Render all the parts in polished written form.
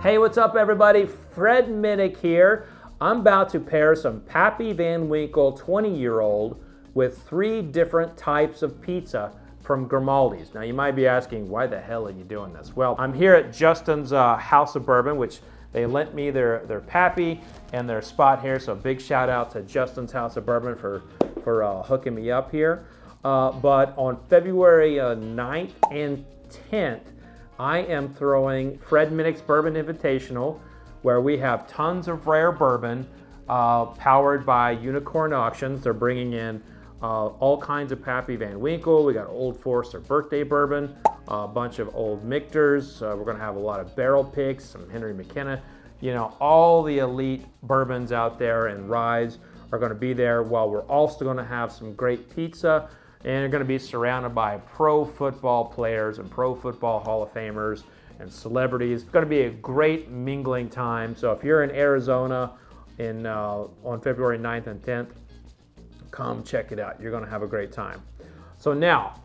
Hey, what's up everybody? Fred Minnick here. I'm about to pair some Pappy Van Winkle 20-year-old with 3 different types of pizza from Grimaldis. Now you might be asking, why the hell are you doing this? Well, I'm here at Justin's House of Bourbon, which they lent me their Pappy and their spot here, so big shout out to Justin's House of Bourbon for hooking me up here. But on February 9th and 10th, I am throwing Fred Minnick's Bourbon Invitational, where we have tons of rare bourbon powered by Unicorn Auctions. They're bringing in all kinds of Pappy Van Winkle. We got Old Forester birthday bourbon, a bunch of Old Mictors. We're gonna have a lot of barrel picks, some Henry McKenna. You know, all the elite bourbons out there and ryes are gonna be there, while we're also gonna have some great pizza, and you're gonna be surrounded by pro football players and pro football Hall of Famers and celebrities. It's gonna be a great mingling time. So if you're in Arizona on February 9th and 10th, come check it out. You're gonna have a great time. So now,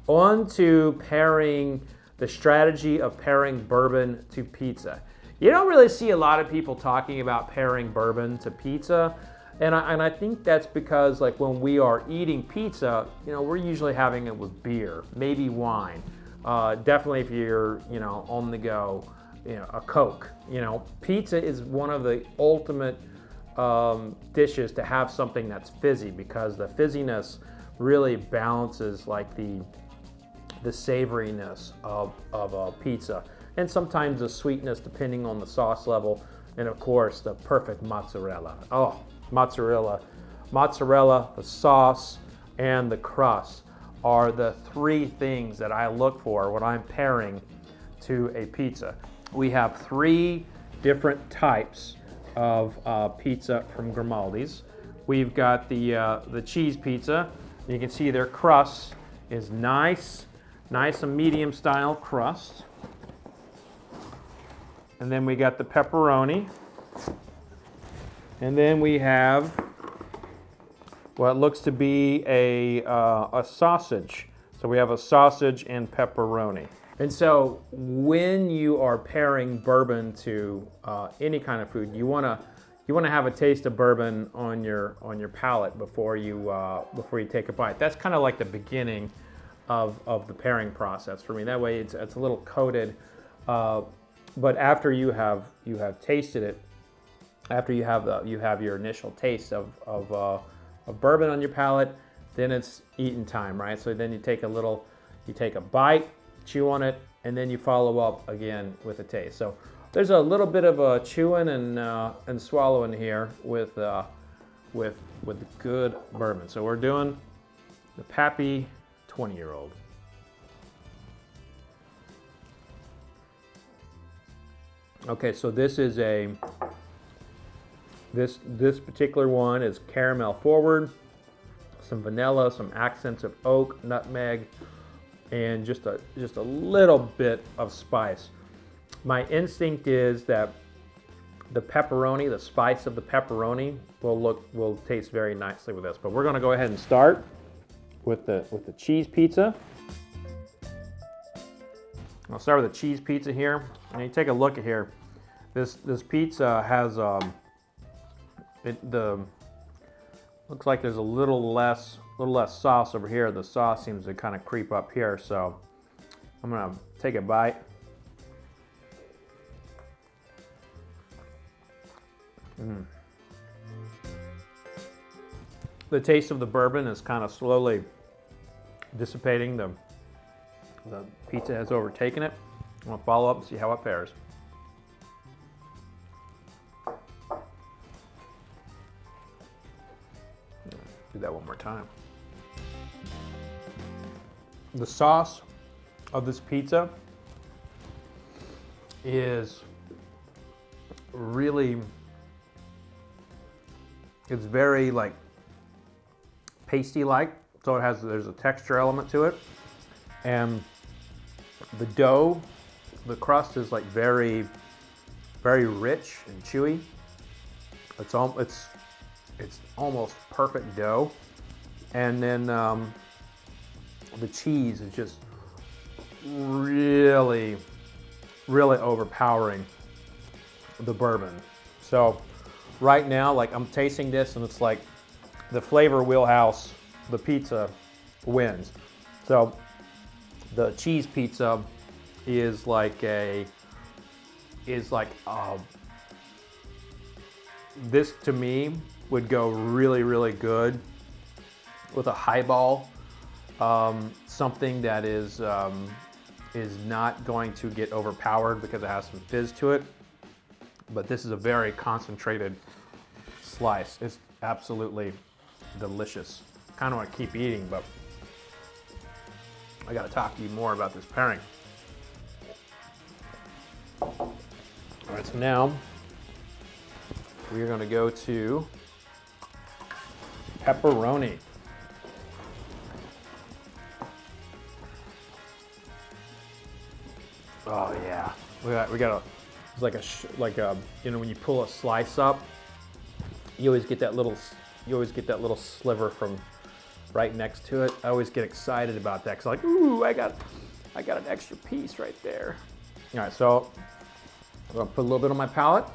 on to pairing, the strategy of pairing bourbon to pizza. You don't really see a lot of people talking about pairing bourbon to pizza. And I think that's because, like, when we are eating pizza, you know, we're usually having it with beer, maybe wine. Definitely if you're, you know, on the go, you know, a Coke. You know, pizza is one of the ultimate dishes to have something that's fizzy, because the fizziness really balances like the savoriness of a pizza, and sometimes the sweetness depending on the sauce level, and of course the perfect mozzarella. Oh, mozzarella, the sauce, and the crust are the 3 things that I look for when I'm pairing to a pizza. We have 3 different types of pizza from Grimaldis. We've got the cheese pizza. You can see their crust is nice and medium style crust. And then we got the pepperoni. And then we have what looks to be a sausage. So we have a sausage and pepperoni. And so when you are pairing bourbon to any kind of food, you wanna have a taste of bourbon on your palate before you take a bite. That's kind of like the beginning of the pairing process for me. That way it's a little coated, but after you have tasted it, after you have your initial taste of bourbon on your palate, then it's eating time, right? So then you take a bite, chew on it, and then you follow up again with a taste. So there's a little bit of a chewing and swallowing here with good bourbon. So we're doing the Pappy 20-year-old. Okay, so this is this particular one is caramel forward, some vanilla, some accents of oak, nutmeg, and just a little bit of spice. My instinct is that the pepperoni, the spice of the pepperoni will taste very nicely with this. But we're gonna go ahead and start with the cheese pizza. I'll start with the cheese pizza here. And you take a look at here. This pizza has looks like there's a little less sauce over here. The sauce seems to kind of creep up here, so I'm gonna take a bite. The taste of the bourbon is kind of slowly dissipating. The pizza has overtaken it. I'm gonna follow up and see how it fares. Do that one more time. The sauce of this pizza is really, it's very like pasty-like, so there's a texture element to it, and the dough, the crust is like very rich and chewy. It's almost perfect dough, and then the cheese is just really overpowering the bourbon. So right now, like I'm tasting this and it's like the flavor wheelhouse, the pizza wins. So the cheese pizza is like this to me would go really, really good with a highball. Something that is not going to get overpowered because it has some fizz to it. But this is a very concentrated slice. It's absolutely delicious. Kind of want to keep eating, but I got to talk to you more about this pairing. All right, so now we are going to go to pepperoni. Oh yeah, we got a. It's like a you know, when you pull a slice up, you always get that little sliver from right next to it. I always get excited about that because like, ooh, I got an extra piece right there. All right, so I'm gonna put a little bit on my palate.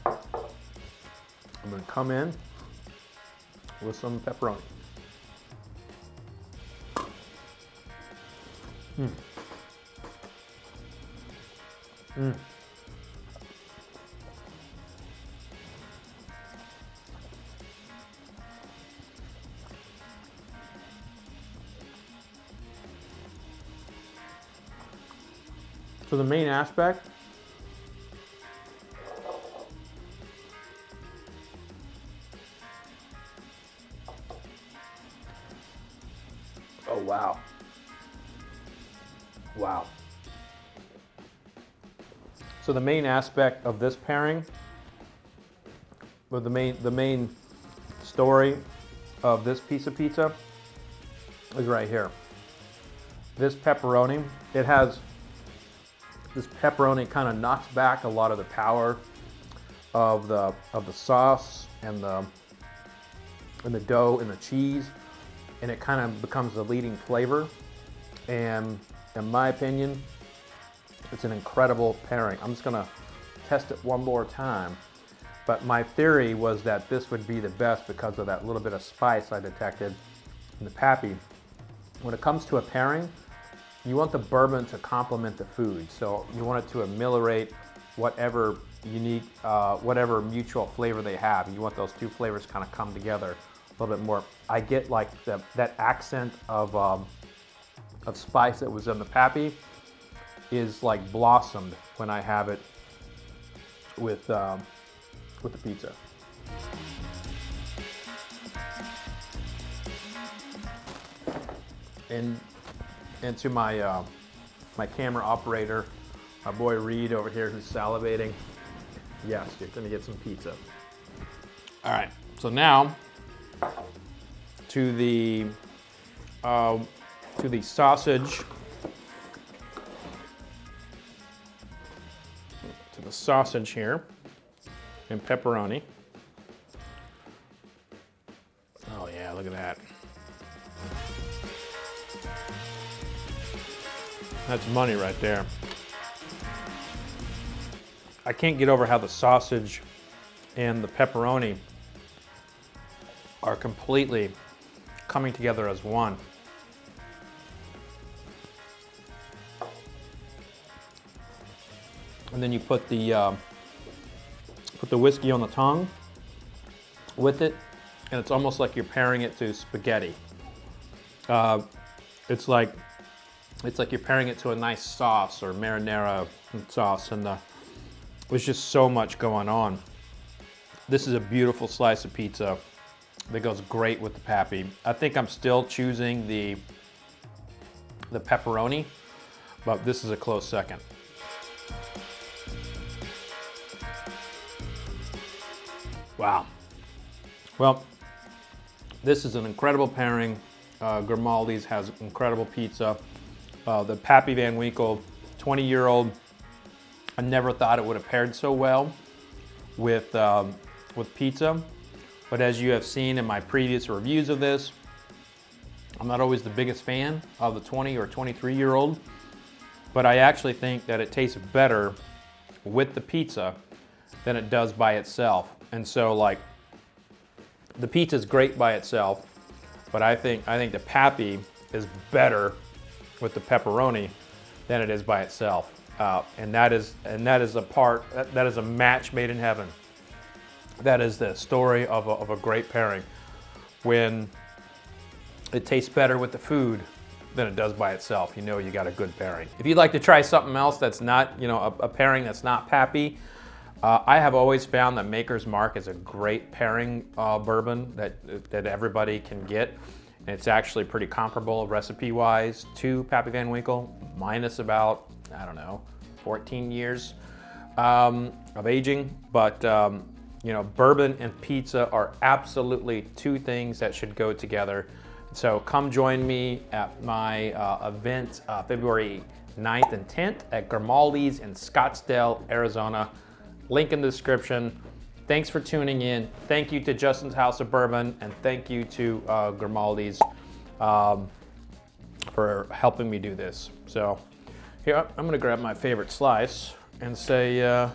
I'm gonna come in with some pepperoni. So the main aspect oh wow. Wow. So the main aspect of this pairing, or the main story of this piece of pizza is right here. This pepperoni, this pepperoni kind of knocks back a lot of the power of the sauce and the dough and the cheese, and it kind of becomes the leading flavor. And in my opinion, it's an incredible pairing. I'm just gonna test it one more time. But my theory was that this would be the best because of that little bit of spice I detected in the Pappy. When it comes to a pairing, you want the bourbon to complement the food. So you want it to ameliorate whatever unique, whatever mutual flavor they have. You want those two flavors kind of come together a little bit more. I get like that accent of spice that was in the Pappy is like blossomed when I have it with the pizza. And to my my camera operator, my boy Reed over here who's salivating. Yes, you're gonna get some pizza. All right, so now to the sausage. To the sausage here and pepperoni. Oh yeah, look at that. That's money right there. I can't get over how the sausage and the pepperoni are completely coming together as one. And then you put the whiskey on the tongue with it, and it's almost like you're pairing it to spaghetti. It's like you're pairing it to a nice sauce or marinara sauce, and there's just so much going on. This is a beautiful slice of pizza that goes great with the Pappy. I think I'm still choosing the pepperoni, but this is a close second. Wow. Well, this is an incredible pairing. Grimaldis has incredible pizza. The Pappy Van Winkle, 20-year-old, I never thought it would have paired so well with pizza. But as you have seen in my previous reviews of this, I'm not always the biggest fan of the 20 or 23-year-old, but I actually think that it tastes better with the pizza than it does by itself. And so like the pizza is great by itself, but I think the Pappy is better with the pepperoni than it is by itself. And that is a match made in heaven. That is the story of a great pairing, when it tastes better with the food than it does by itself. You know you got a good pairing. If you'd like to try something else that's not, you know, a pairing that's not Pappy, I have always found that Maker's Mark is a great pairing bourbon that everybody can get. And it's actually pretty comparable recipe-wise to Pappy Van Winkle, minus about, I don't know, 14 years of aging. But you know, bourbon and pizza are absolutely two things that should go together. So come join me at my event February 9th and 10th at Grimaldis in Scottsdale, Arizona. Link in the description. Thanks for tuning in. Thank you to Justin's House of Bourbon, and thank you to Grimaldis for helping me do this. So here, I'm gonna grab my favorite slice and say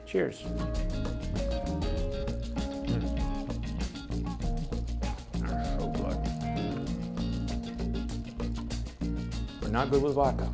cheers. They're so good. But not good with vodka.